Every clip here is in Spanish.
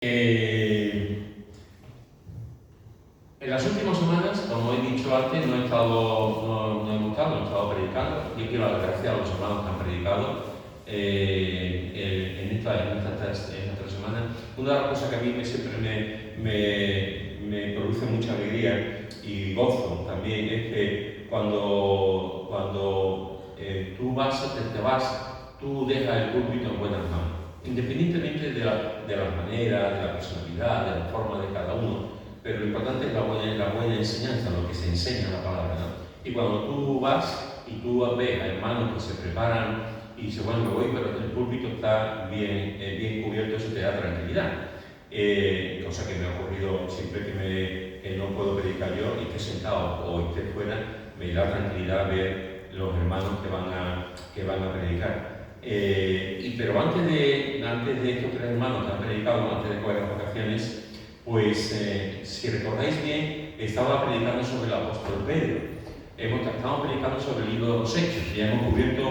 En las últimas semanas, como he dicho antes, no he estado predicando. Yo quiero agradecer a los hermanos que han predicado en estas 3 semanas. Una de las cosas que a mí siempre me produce mucha alegría y gozo también es que cuando tú tú dejas el púlpito en buenas manos. Independientemente de la manera, de la personalidad, de la forma de cada uno, pero lo importante es la buena enseñanza, lo que se enseña en la palabra, ¿no? Y cuando tú vas y tú ves a hermanos que se preparan y dicen, bueno, me voy, pero el púlpito está bien cubierto, eso te da tranquilidad. Cosa que me ha ocurrido siempre que no puedo predicar yo y esté sentado o esté fuera, me da tranquilidad ver los hermanos que van a predicar. Pero antes de estos 3 hermanos que han predicado, antes de coger las vacaciones, pues si recordáis bien, estaba predicando sobre el apóstol Pedro. Estamos predicando sobre el libro de los Hechos. Ya hemos cubierto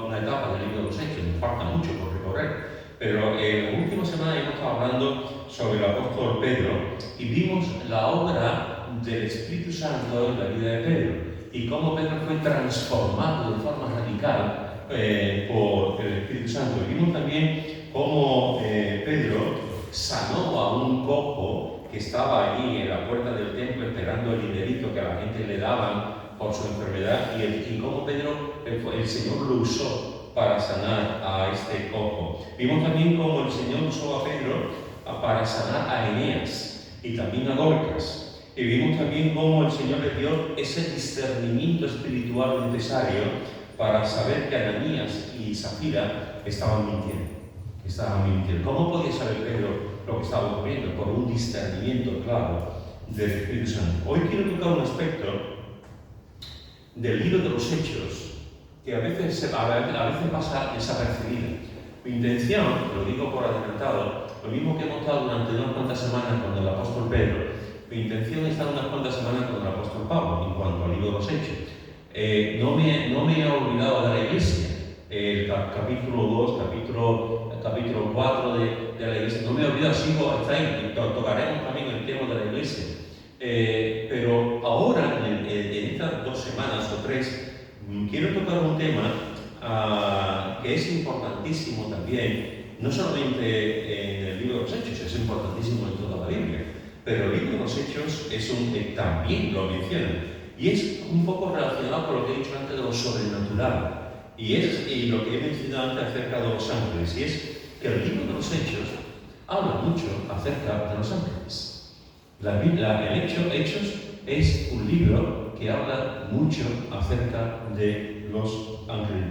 una etapa del libro de los Hechos, nos falta mucho por recorrer. Pero en la última semana hemos estado hablando sobre el apóstol Pedro y vimos la obra del Espíritu Santo en la vida de Pedro y cómo Pedro fue transformado de forma radical por el Espíritu Santo. Vimos también cómo Pedro sanó a un cojo que estaba allí en la puerta del templo esperando el dinerito que a la gente le daban por su enfermedad y cómo Pedro, el Señor lo usó para sanar a este cojo. Vimos también cómo el Señor usó a Pedro para sanar a Eneas y también a Dorcas. Y vimos también cómo el Señor le dio ese discernimiento espiritual necesario para saber que Ananías y Zafira estaban mintiendo. ¿Cómo podía saber Pedro lo que estaba ocurriendo? Por un discernimiento claro del Espíritu Santo. Hoy quiero tocar un aspecto del libro de los Hechos que a veces pasa desapercibido. Mi intención, lo digo por adelantado, lo mismo que hemos estado durante unas cuantas semanas con el apóstol Pedro, mi intención es estar unas cuantas semanas con el apóstol Pablo en cuanto al libro de los Hechos. No me he olvidado de la iglesia, el capítulo 2, capítulo 4 de la iglesia, no me he olvidado, está ahí, tocaremos también el tema de la iglesia. Pero ahora, en estas 2 semanas o 3, quiero tocar un tema que es importantísimo también, no solamente en el libro de los Hechos, es importantísimo en toda la Biblia, pero el libro de los Hechos también lo menciona. Y es un poco relacionado con lo que he dicho antes de lo sobrenatural. Y lo que he mencionado antes acerca de los ángeles. Y es que el libro de los Hechos habla mucho acerca de los ángeles. El Hechos es un libro que habla mucho acerca de los ángeles.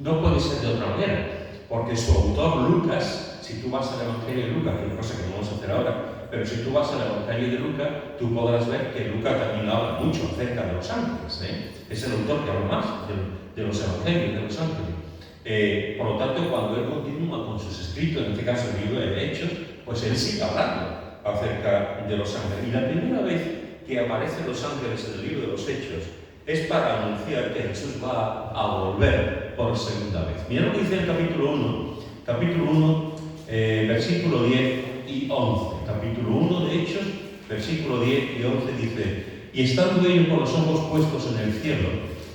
No puede ser de otra manera, porque su autor Lucas, si tú vas al Evangelio de Lucas, que es una cosa que no vamos a hacer ahora, pero si tú vas al Evangelio de Lucas, tú podrás ver que Lucas también habla mucho acerca de los ángeles. Es el autor que habla más de los Evangelios, de los ángeles. Por lo tanto, cuando él continúa con sus escritos, en este caso el libro de Hechos, pues él sigue hablando acerca de los ángeles. Y la primera vez que aparecen los ángeles en el libro de los Hechos es para anunciar que Jesús va a volver por segunda vez. Mira lo que dice el capítulo 1, versículo 10 y 11. Capítulo 1 de Hechos, versículo 10 y 11 dice: y estando ellos con los ojos puestos en el cielo,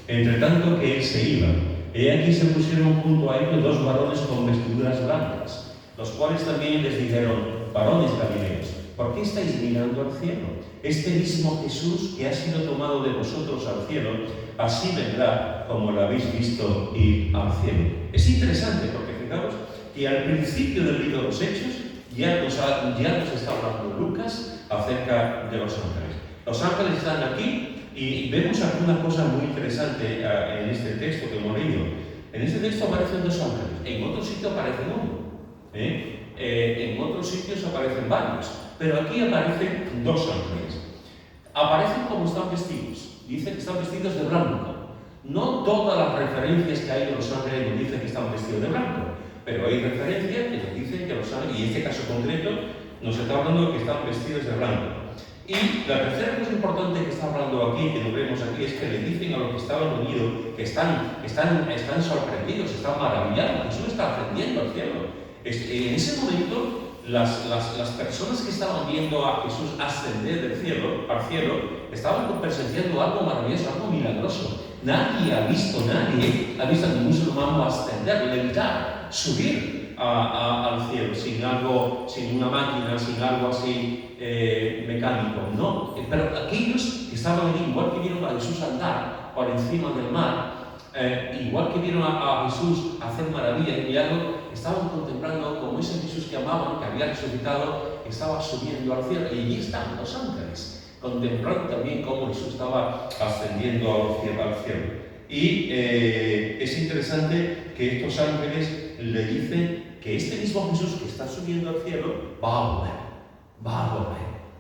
entre tanto que él se iba, he aquí se pusieron junto a ellos 2 varones con vestiduras blancas, los cuales también les dijeron: varones galileos, ¿por qué estáis mirando al cielo? Este mismo Jesús que ha sido tomado de vosotros al cielo, así vendrá como lo habéis visto ir al cielo. Es interesante porque fijaros que al principio del libro de los Hechos ya nos está hablando Lucas acerca de los ángeles. Los ángeles están aquí y vemos alguna cosa muy interesante en este texto que hemos leído. En este texto aparecen 2 ángeles, en otro sitio aparece uno, en otros sitios aparecen varios, pero aquí aparecen 2 ángeles. Aparecen como están vestidos, dice que están vestidos de blanco. No todas las referencias que hay de los ángeles nos dicen que están vestidos de blanco, pero hay referencias que nos dicen que los ángeles, y en este caso concreto, nos está hablando de que están vestidos de blanco. Y la tercera cosa importante que está hablando aquí, que lo vemos aquí, es que le dicen a los que estaban unidos que están sorprendidos, están maravillados, Jesús está ascendiendo al cielo. En ese momento, las personas que estaban viendo a Jesús ascender al cielo, estaban presenciando algo maravilloso, algo milagroso. Nadie ha visto a ningún ser humano ascender, levitar, subir al cielo sin una máquina, sin algo así mecánico. No, pero aquellos que estaban allí, igual que vieron a Jesús andar por encima del mar, igual que vieron a Jesús hacer maravillas y milagros, estaban contemplando como ese Jesús que amaban, que había resucitado, estaba subiendo al cielo. Y allí estaban los ángeles, contemplando también cómo Jesús estaba ascendiendo al cielo. Y es interesante que estos ángeles le dicen que este mismo Jesús que está subiendo al cielo va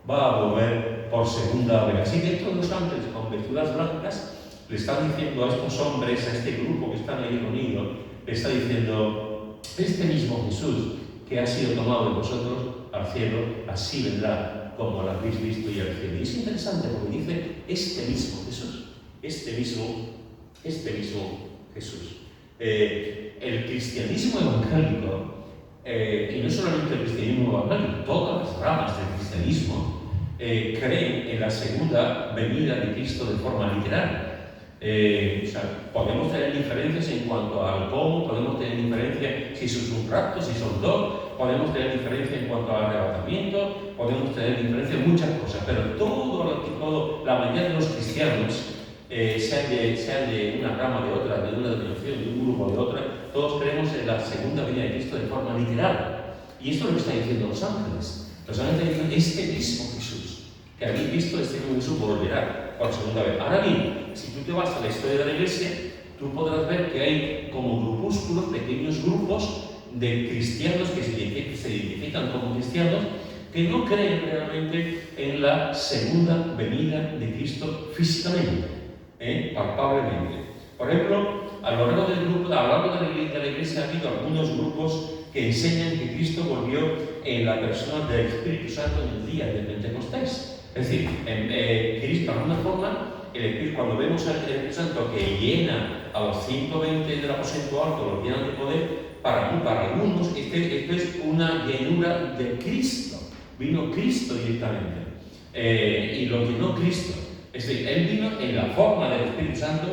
a volver por segunda vez. Así que estos dos ángeles con vestiduras blancas le están diciendo a estos hombres, a este grupo que están ahí reunidos, le está diciendo: este mismo Jesús que ha sido tomado de vosotros al cielo, así vendrá como lo habéis visto y al cielo. Y es interesante porque dice este mismo Jesús, este mismo Jesús. El cristianismo evangélico, y no solamente el cristianismo evangélico, todas las ramas del cristianismo creen en la segunda venida de Cristo de forma literal. Podemos tener diferencias en cuanto al cómo, podemos tener diferencias si son un rapto, si son dos, podemos tener diferencias en cuanto al arrebatamiento, podemos tener diferencias en muchas cosas, pero la mayoría de los cristianos, sean de una rama, de otra, de una denominación, de un grupo, de otra, todos creemos en la segunda venida de Cristo de forma literal. Y esto es lo que están diciendo los ángeles. Los ángeles dicen: este mismo Jesús que habéis visto, este mismo Jesús volverá por segunda vez. Ahora bien, si tú te vas a la historia de la Iglesia, tú podrás ver que hay como grupúsculos, pequeños grupos de cristianos que se identifican como cristianos, que no creen realmente en la segunda venida de Cristo físicamente, palpablemente. Por ejemplo, a lo largo de la Iglesia ha habido algunos grupos que enseñan que Cristo volvió en la persona del Espíritu Santo en el día de Pentecostés. Es decir, Cristo, de alguna forma, cuando vemos al Espíritu Santo que llena a los 120 del aposento alto, los llena de poder, para algunos esto es una llenura de Cristo. Vino Cristo directamente y lo llenó Cristo. Es decir, Él vino en la forma del Espíritu Santo,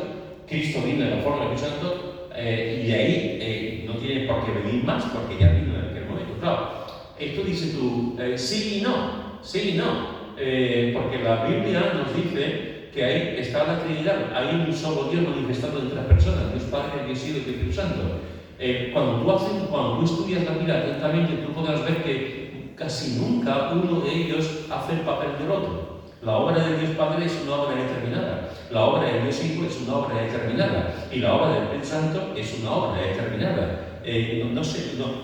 Cristo vino en la forma del Espíritu Santo, y de ahí no tiene por qué venir más, porque ya vino en aquel momento. Claro, esto dice tú, sí y no, porque la Biblia nos dice que ahí está la Trinidad, hay un solo Dios manifestado en tres personas, Dios Padre, Dios Hijo y Espíritu Santo. Cuando tú estudias la Biblia atentamente, tú podrás ver que casi nunca uno de ellos hace el papel del otro. La obra de Dios Padre es una obra determinada, la obra de Dios Hijo es una obra determinada y la obra del Espíritu Santo es una obra determinada.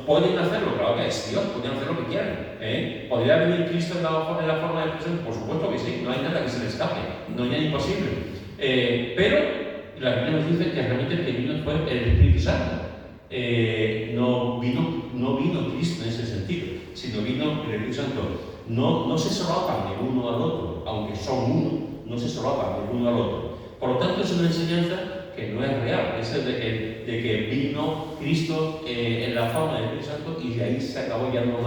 Pueden hacerlo, claro que es Dios, pueden hacer lo que quieran. ¿Podría venir Cristo en la forma del Espíritu Santo? Por supuesto que sí, no hay nada que se le escape, no hay nada imposible. Pero la Biblia nos dice que realmente el que vino fue el Espíritu Santo. No vino Cristo en ese sentido, sino vino el Espíritu Santo. No se solapan el uno al otro, aunque son uno, no se solapan el uno al otro. Por lo tanto, es una enseñanza que no es real, es el de que vino Cristo en la forma del Espíritu Santo y de ahí se acabó, ya no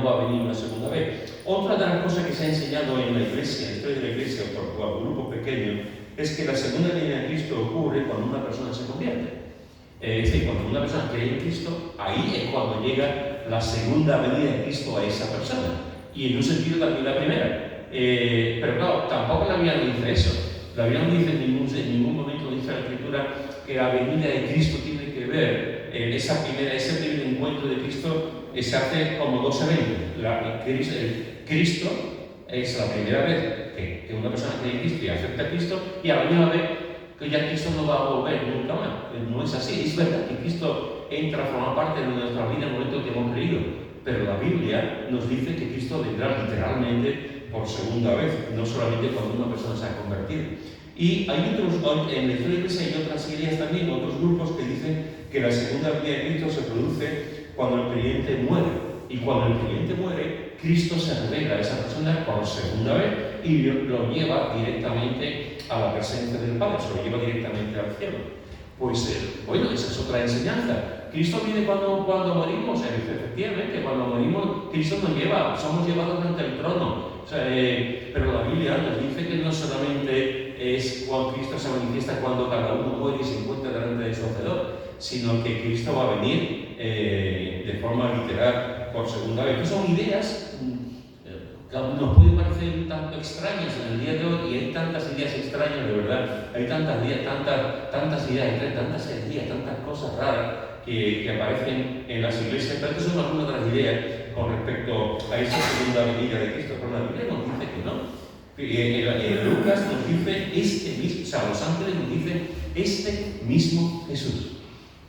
va a venir una segunda vez. Otra de las cosas que se ha enseñado en la Iglesia, en la historia de la Iglesia por grupos pequeños, es que la segunda venida de Cristo ocurre cuando una persona se convierte. Es decir, cuando una persona cree en Cristo, ahí es cuando llega la segunda venida de Cristo a esa persona. Y en un sentido también la primera. Pero claro, tampoco la Biblia no dice eso. La Biblia no dice en ningún momento, dice la Escritura, que la venida de Cristo tiene que ver, ese primer encuentro de Cristo se hace como dos eventos. Cristo es la primera vez que una persona cree en Cristo y acepta a Cristo, y a la misma vez que ya Cristo no va a volver nunca más. No es así. Es verdad que Cristo entra a formar parte de nuestra vida en el momento que hemos creído, pero la Biblia nos dice que Cristo vendrá literalmente por segunda vez, no solamente cuando una persona se ha convertido. Y hay otros, en la historia de la Iglesia hay otras iglesias también, otros grupos que dicen que la segunda venida de Cristo se produce cuando el creyente muere. Y cuando el creyente muere, Cristo se revela a esa persona por segunda vez y lo lleva directamente a la presencia del Padre, se lo lleva directamente al cielo. Pues esa es otra enseñanza. Cristo viene cuando morimos, efectivamente, cuando morimos, Cristo nos lleva, somos llevados ante el trono. O sea, pero la Biblia nos dice que no solamente es cuando Cristo se manifiesta cuando cada uno muere y se encuentra delante de su Hacedor, sino que Cristo va a venir de forma literal por segunda vez. Que son ideas que nos pueden parecer un tanto extrañas en el día de hoy, y hay tantas ideas extrañas, de verdad. Hay tantas ideas, tantas herejías, tantas cosas raras que aparecen en las iglesias. Pero estas son algunas de las ideas con respecto a esa segunda venida de Cristo. Pero la Biblia nos dice que no. En Lucas nos dice este mismo, o sea, los ángeles nos dicen este mismo Jesús.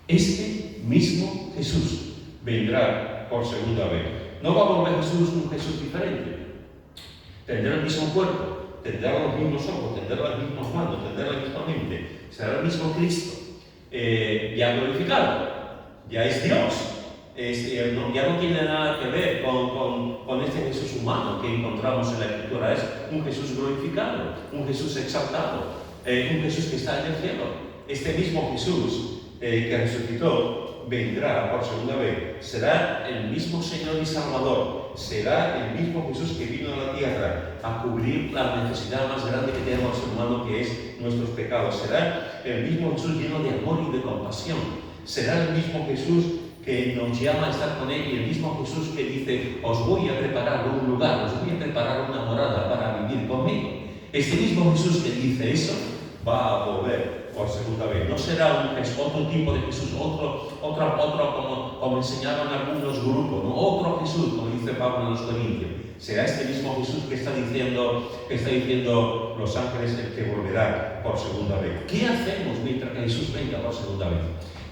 Este mismo Jesús vendrá por segunda vez. No va a volver Jesús un Jesús diferente. Tendrá el mismo cuerpo, tendrá los mismos ojos, tendrá las mismas manos, tendrá la misma mente. Será el mismo Cristo, ya glorificado, ya es Dios. Ya no tiene nada que ver con este Jesús humano que encontramos en la Escritura. Es un Jesús glorificado, un Jesús exaltado, un Jesús que está en el cielo. Este mismo Jesús que resucitó vendrá por segunda vez. Será el mismo Señor y Salvador. Será el mismo Jesús que vino a la tierra a cubrir la necesidad más grande que tenemos el ser humano, que es nuestros pecados. Será el mismo Jesús lleno de amor y de compasión. Será el mismo Jesús que nos llama a estar con Él, y el mismo Jesús que dice: os voy a preparar un lugar, os voy a preparar una morada para vivir conmigo. Este mismo Jesús que dice eso va a volver por segunda vez. No será otro tipo de Jesús, otro como enseñaron algunos grupos, ¿no? Otro Jesús, como dice Pablo en los Corintios. Será este mismo Jesús que está diciendo los ángeles, el que volverá por segunda vez. ¿Qué hacemos mientras que Jesús venga por segunda vez?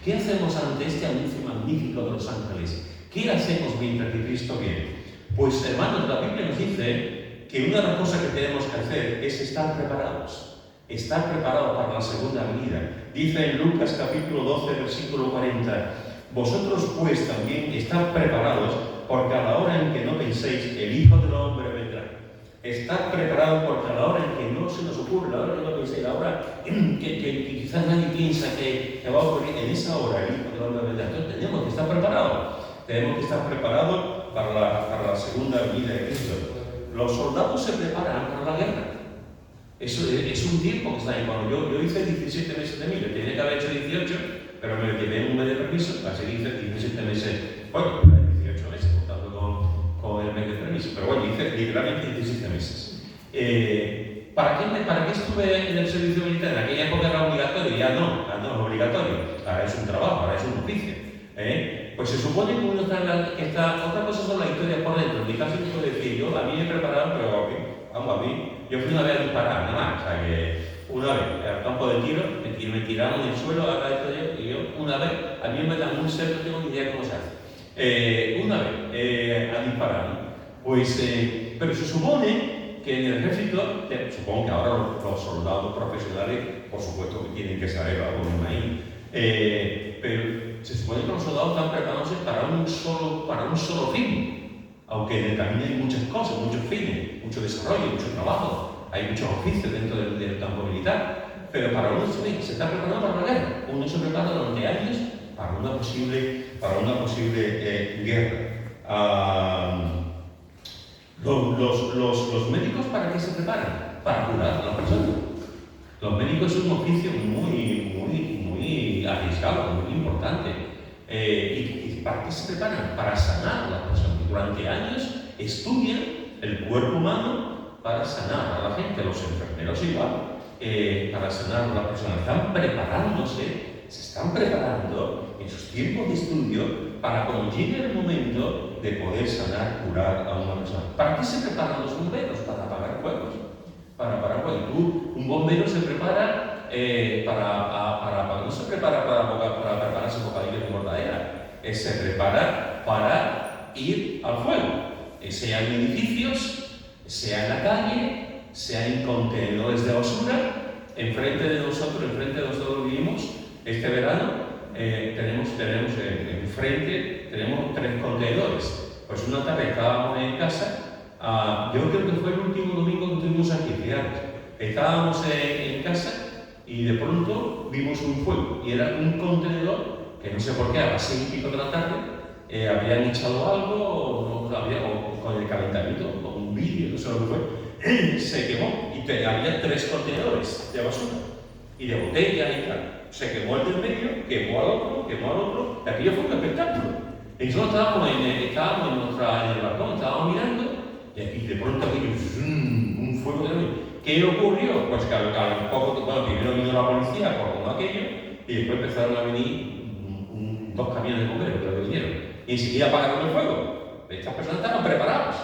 ¿Qué hacemos ante este anuncio magnífico de los ángeles? ¿Qué hacemos mientras que Cristo viene? Pues, hermanos, la Biblia nos dice que una de las cosas que tenemos que hacer es estar preparados. Estar preparados para la segunda venida. Dice en Lucas capítulo 12, versículo 40: vosotros pues también estad preparados, porque a la hora en que no penséis, el Hijo del Hombre vendrá. Estar preparados porque a la hora en que no se nos ocurre, la hora que no penséis, la hora que quizás nadie piensa que va a ocurrir, en esa hora el Hijo del Hombre vendrá. Entonces tenemos que estar preparados. Tenemos que estar preparados para la segunda venida de Cristo. Los soldados se preparan para la guerra. Eso es un tiempo que está ahí. Cuando yo hice 17 meses de mili, tenía que haber hecho 18, pero me llevé un mes de permiso, así que hice 17 meses, bueno, 18 meses, contando con el mes de permiso, pero bueno, hice literalmente 17 meses. ¿Para qué estuve en el servicio militar? En aquella época era obligatorio, ya no es obligatorio, ahora es un trabajo, ahora es un oficio. Pues se supone que uno está otra cosa son las historias por dentro. En mi caso yo puedo decir, yo a mí me prepararon, pero a mí, yo fui una vez a disparar, nada más, o sea que una vez al campo de tiro, me tiraron en el suelo, y yo una vez, a mí me dan un cerdo, no tengo ni idea cómo se hace. Una vez a disparar, ¿no? Pues, pero se supone que en el ejército, supongo que ahora los soldados profesionales, por supuesto que tienen que saber algo, me imagino, pero se supone que los soldados están preparándose para un solo fin. Aunque también hay muchas cosas, muchos fines, mucho desarrollo, mucho trabajo, hay muchos oficios dentro del campo militar, pero para uno se está preparando para la guerra. Uno se prepara durante años para una posible guerra. Los médicos, ¿para qué se preparan? Para curar a la persona. Los médicos es un oficio muy arriesgado, muy importante. ¿Y para qué se preparan? Para sanar a la persona. Durante años estudian el cuerpo humano para sanar a la gente, los enfermeros igual, para sanar a la persona. Se están preparando en sus tiempos de estudio para cuando llegue el momento de poder sanar, curar a una persona. ¿Para qué se preparan los bomberos? Para apagar fuegos. Un bombero se prepara no se prepara para prepararse bocadillos de bordadera, se prepara para ir al fuego, sea en edificios, sea en la calle, sea en contenedores de basura. Enfrente de nosotros vivimos este verano, tenemos enfrente 3 contenedores. Pues una tarde estábamos en casa, yo creo que fue el último domingo que estuvimos aquí, fíjate. Estábamos en casa y de pronto vimos un fuego, y era un contenedor que no sé por qué a las 6:00 de la tarde habían echado algo o con el calentamiento, con un vídeo, no sé lo que fue, se quemó y había 3 contenedores de basura y de botella y tal. Se quemó el del medio, quemó al otro, y aquello fue un espectáculo. Entonces estábamos en el balcón, estábamos mirando y de pronto aquello, un fuego de luz. ¿Qué ocurrió? Pues que al poco tiempo, primero vino la policía con aquello y después empezaron a venir 2 camiones de bomberos que lo vinieron. Y enseguida apagaron el fuego. Estas personas estaban preparados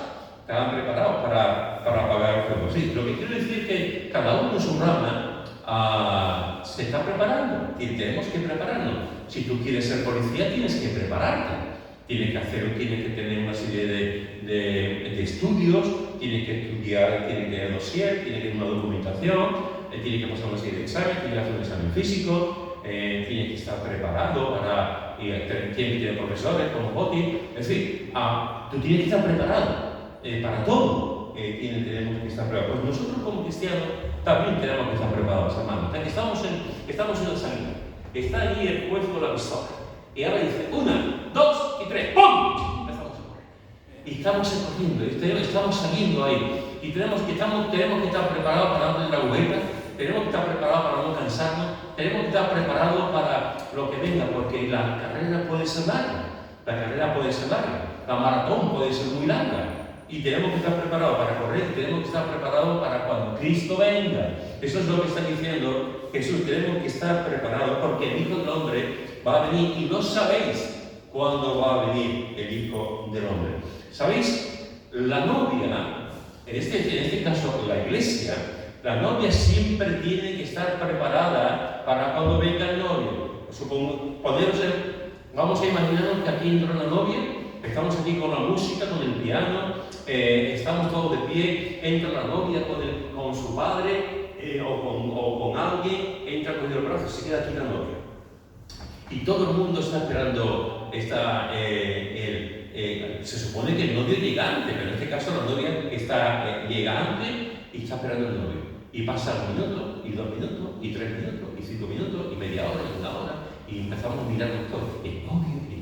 para apagar el fuego. Sí, lo que quiero decir es que cada uno en su rama se está preparando y tenemos que prepararnos. Si tú quieres ser policía, tienes que prepararte. Tienes que tener una serie de estudios, tienes que estudiar, tienes que tener dossier, tienes que tener una documentación, tienes que pasar una serie de exámenes, tienes que hacer un examen físico, tienes que estar preparado tienes que tener profesores como Boti. Es decir, tú tienes que estar preparado para todo. Tenemos que estar preparados. Pues nosotros como cristianos también tenemos que estar preparados, hermanos. Estamos en la salida. Está allí el juez con la pistola. Y ahora dice 1, 2 y 3, ¡pum! Empezamos a correr. Y estamos corriendo, estamos saliendo ahí. Y tenemos que estar preparados para no tener agujetas, tenemos que estar preparados para no cansarnos, tenemos que estar preparados para lo que venga, porque la carrera puede ser larga, la maratón puede ser muy larga. Y tenemos que estar preparados para correr, tenemos que estar preparados para cuando Cristo venga. Eso es lo que está diciendo Jesús, tenemos que estar preparados porque el Hijo del Hombre va a venir y no sabéis cuándo va a venir el Hijo del Hombre. ¿Sabéis? La novia, en este caso la iglesia, la novia siempre tiene que estar preparada para cuando venga el novio. Vamos a imaginarnos que aquí entra la novia, estamos aquí con la música, con el piano, estamos todos de pie, entra la novia con su padre o con alguien, entra con el brazo y se queda aquí la novia. Y todo el mundo está esperando, se supone que el novio llega antes, pero en este caso la novia llega antes y está esperando el novio. Y pasa 1 minuto, y 2 minutos, y 3 minutos, y 5 minutos, y media hora, y 1 hora, y empezamos a mirarnos todos, el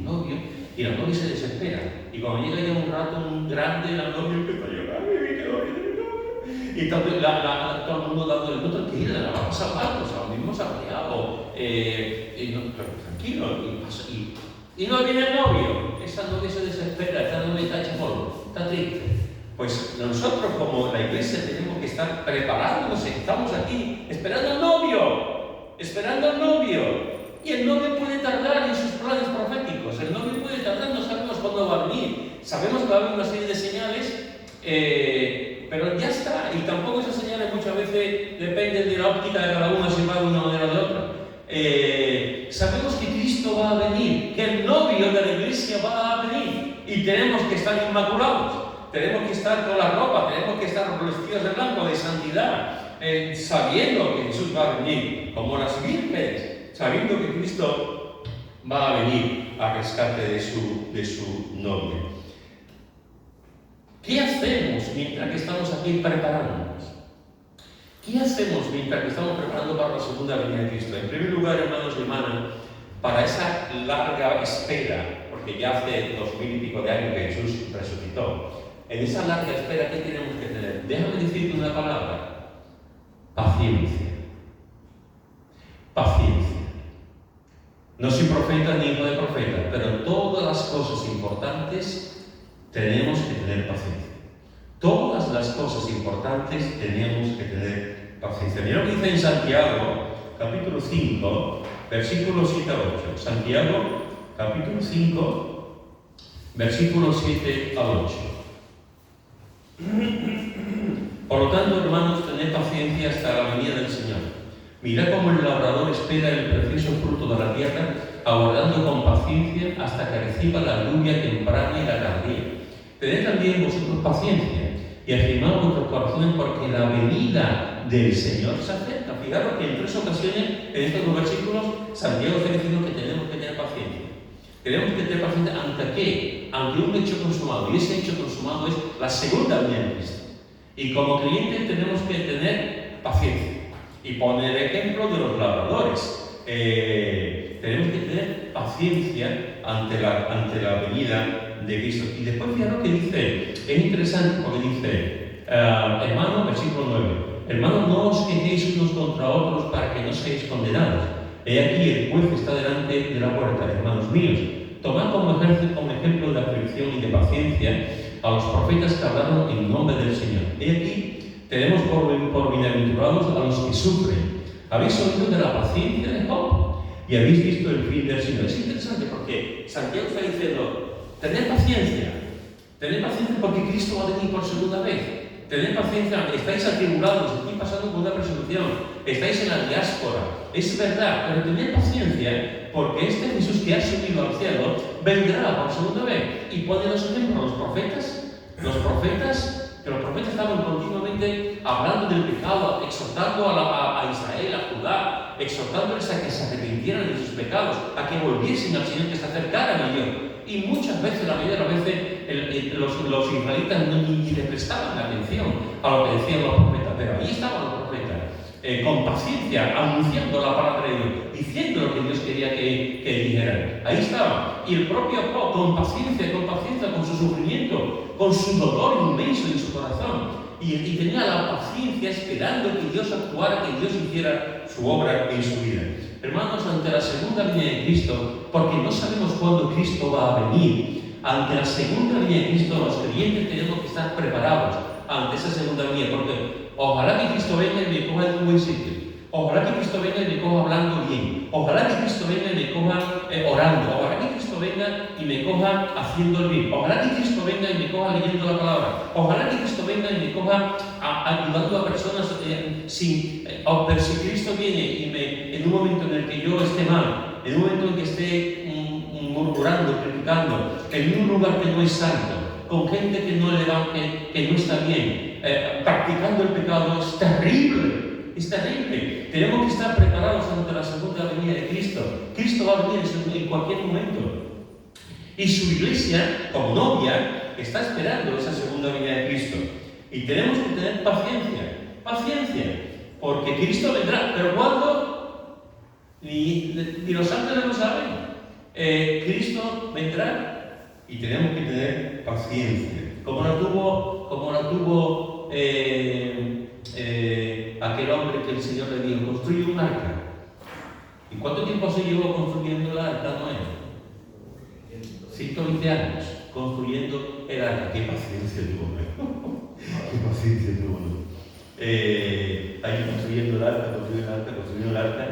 novio, y la novia se desespera. Y cuando llega ya un rato grande, la novia empieza a llorar, y todo el mundo dando el otro que la va a pasar mal, pues ahora mismo se ha peleado, pero tranquilo, y no viene el novio, esa novia se desespera, esa novia está hecha polvo, está triste. Pues nosotros como la iglesia tenemos que estar preparados, estamos aquí esperando al novio, y el novio puede tardar en sus planes proféticos, el novio puede tardar, no sabemos cuándo va a venir, sabemos que va a haber una serie de señales, pero ya está, y tampoco esas señales muchas veces dependen de la óptica de cada uno, si va de una manera o de otra. Sabemos que Cristo va a venir, que el novio de la iglesia va a venir, y tenemos que estar inmaculados. Tenemos que estar con la ropa, tenemos que estar vestidos de blanco, de santidad, sabiendo que Jesús va a venir, como las vírgenes, sabiendo que Cristo va a venir a rescate de su novia. ¿Qué hacemos mientras que estamos aquí preparándonos? ¿Qué hacemos mientras que estamos preparando para la segunda venida de Cristo? En primer lugar, hermanos y hermanas, para esa larga espera, porque ya hace 2000 y pico de años que Jesús resucitó, en esa larga espera, ¿qué tenemos que tener? Déjame decirte una palabra: paciencia. Paciencia. No soy profeta ni hijo de profeta, pero todas las cosas importantes tenemos que tener paciencia. Todas las cosas importantes tenemos que tener paciencia. Mira lo que dice en Santiago, capítulo 5, versículos 7 a 8. Santiago, capítulo 5, versículos 7 a 8. Por lo tanto, hermanos, tened paciencia hasta la venida del Señor. Mirad cómo el labrador espera el precioso fruto de la tierra, aguardando con paciencia hasta que reciba la lluvia temprana y la tardía. Tened también vosotros paciencia y afirmad vuestros corazones, porque la venida del Señor se acerca. Fijaros que en 3 ocasiones, en estos 2 versículos, Santiago está diciendo que tenemos que tener paciencia. Tenemos que tener paciencia ante qué, ante un hecho consumado, y ese hecho consumado es la segunda venida de Cristo. Y como creyentes tenemos que tener paciencia. Y poner el ejemplo de los labradores. tenemos que tener paciencia ante la venida de Cristo. Y después fijaros que dice, es interesante porque dice, hermanos, versículo 9, hermanos, no os quejéis unos contra otros para que no seáis condenados. He aquí el juez está delante de la puerta, hermanos míos. Tomad como ejemplo de aflicción y de paciencia a los profetas que hablaron en nombre del Señor. He aquí tenemos por bienaventurados a los que sufren. ¿Habéis oído de la paciencia de Job? Y habéis visto el fin del Señor. Es interesante porque Santiago está diciendo, tened paciencia porque Cristo va a venir por segunda vez. Tened paciencia, estáis atribulados, estáis pasando por una persecución, estáis en la diáspora. Es verdad, pero tened paciencia porque este Jesús que ha subido al cielo vendrá por segunda vez. Y pone los ejemplos, los profetas estaban continuamente hablando del pecado, exhortando a Israel, a Judá, exhortándoles a que se arrepintieran de sus pecados, a que volviesen al Señor, que se acercaran a Dios. Y muchas veces, la mayoría de las veces, los israelitas ni le prestaban atención a lo que decían los profetas, pero ahí estaban los profetas, con paciencia, anunciando la palabra de Dios, diciendo lo que Dios quería que dijeran. Ahí estaban. Y el propio Job, con paciencia, con su sufrimiento, con su dolor inmenso en su corazón, y tenía la paciencia esperando que Dios actuara, que Dios hiciera su obra en su vida. Hermanos, ante la segunda venida de Cristo, porque no sabemos cuándo Cristo va a venir, ante la segunda venida de Cristo, los creyentes tenemos que estar preparados ante esa segunda venida, porque ojalá que Cristo venga y me coja en un buen sitio. Ojalá que Cristo venga y me coja hablando bien. Ojalá que Cristo venga y me coja orando. Ojalá que Cristo venga y me coja haciendo el bien. Ojalá que Cristo venga y me coja leyendo la palabra. Ojalá que Cristo venga y me coja ayudando a personas pero si Cristo viene y en un momento en el que yo esté mal, en un momento en que esté murmurando, criticando, en un lugar que no es santo, con gente que no está bien, practicando el pecado, es terrible. Es terrible. Tenemos que estar preparados ante la segunda venida de Cristo. Cristo va a venir en cualquier momento. Y su iglesia, como novia, está esperando esa segunda venida de Cristo. Y tenemos que tener paciencia, porque Cristo vendrá. ¿Pero cuándo? Ni los ángeles lo saben. Cristo vendrá y tenemos que tener paciencia. Como la tuvo aquel hombre que el Señor le dijo, construye un arca. ¿Y cuánto tiempo se llevó construyendo el arca Noé? 120 años construyendo el arca. ¡Qué paciencia tuvo! ¡Qué paciencia tuvo! Ahí construyendo el arca.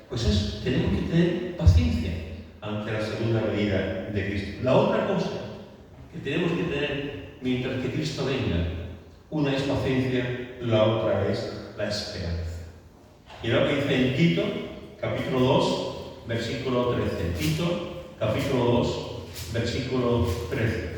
Pues eso, tenemos que tener paciencia ante la segunda venida de Cristo. La otra cosa que tenemos que tener mientras que Cristo venga, una es paciencia, la otra es la esperanza. Y lo que dice en Tito, capítulo 2, versículo 13. Tito, capítulo 2, versículo 13.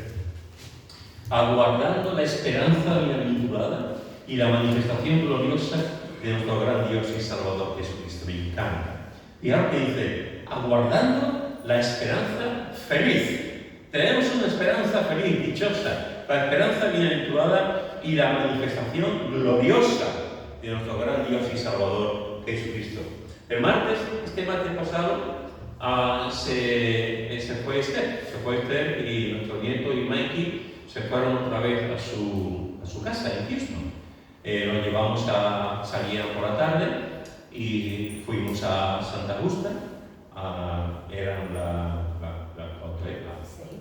Aguardando la esperanza bienaventurada y la manifestación gloriosa de nuestro gran Dios y Salvador Jesucristo. Me encanta. Y ahora que dice, aguardando la esperanza feliz. Tenemos una esperanza feliz, dichosa, la esperanza bienaventurada y la manifestación gloriosa de nuestro gran Dios y Salvador Jesucristo. Este martes pasado, se fue Esther y nuestro nieto y Mikey se fueron otra vez a su casa en Houston. Lo llevamos salían por la tarde y fuimos a Santa Justa, eran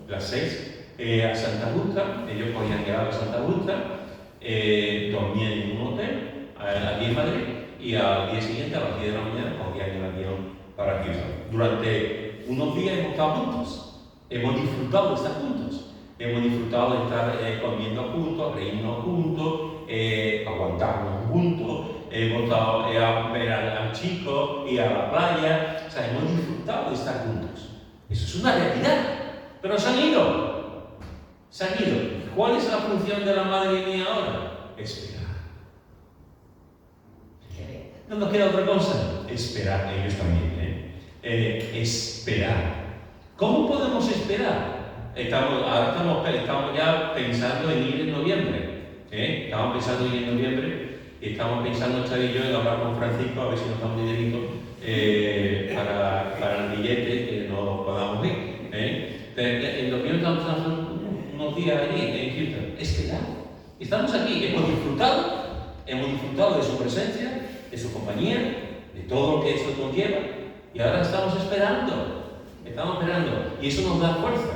las 6, a Santa Justa. Ellos podían llegar a Santa Justa, dormían en un hotel allí en Madrid y al día siguiente a las 10 de la mañana cogían el avión para Houston. Durante unos días hemos estado juntos, hemos disfrutado de estar juntos. Hemos disfrutado de estar comiendo juntos, reírnos juntos, aguantarnos juntos, hemos estado a ver al chico y a la playa. O sea, hemos disfrutado de estar juntos. Eso es una realidad. Pero se han ido. ¿Cuál es la función de la madre mía ahora? Esperar. No nos queda otra cosa. Esperar, ellos también. Esperar. ¿Cómo podemos esperar? Estamos ya pensando en ir en noviembre. Estamos pensando en ir en noviembre y estamos pensando, Chad y yo, en hablar con Francisco a ver si nos da un dinerito para el billete que no podamos ir. Lo que estamos haciendo unos días allí en Houston, esperar. Estamos aquí, hemos disfrutado de su presencia, de su compañía, de todo lo que eso conlleva, y ahora estamos esperando. Y eso nos da fuerza,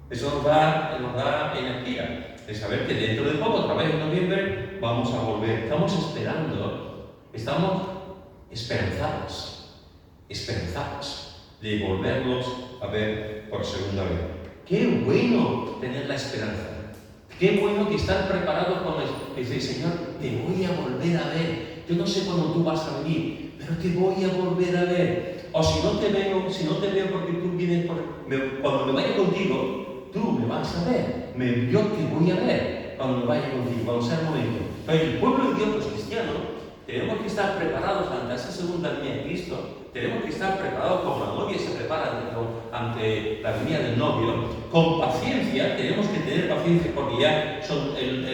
eso nos da energía de saber que dentro de poco, otra vez en noviembre, vamos a volver. Estamos esperando, estamos esperanzados de volverlos a ver por segunda vez. Qué bueno tener la esperanza, qué bueno que estar preparados con decir, Señor, te voy a volver a ver. Yo no sé cuándo tú vas a venir, pero te voy a volver a ver. O si no te veo porque tú vienes, cuando me vaya contigo, tú me vas a ver. Yo te voy a ver cuando me vaya contigo, cuando sea el momento. Pero el pueblo de Dios, los cristianos, tenemos que estar preparados ante esa segunda venida de Cristo. Tenemos que estar preparados como la novia se prepara ante la venida del novio. Con paciencia, tenemos que tener paciencia porque ya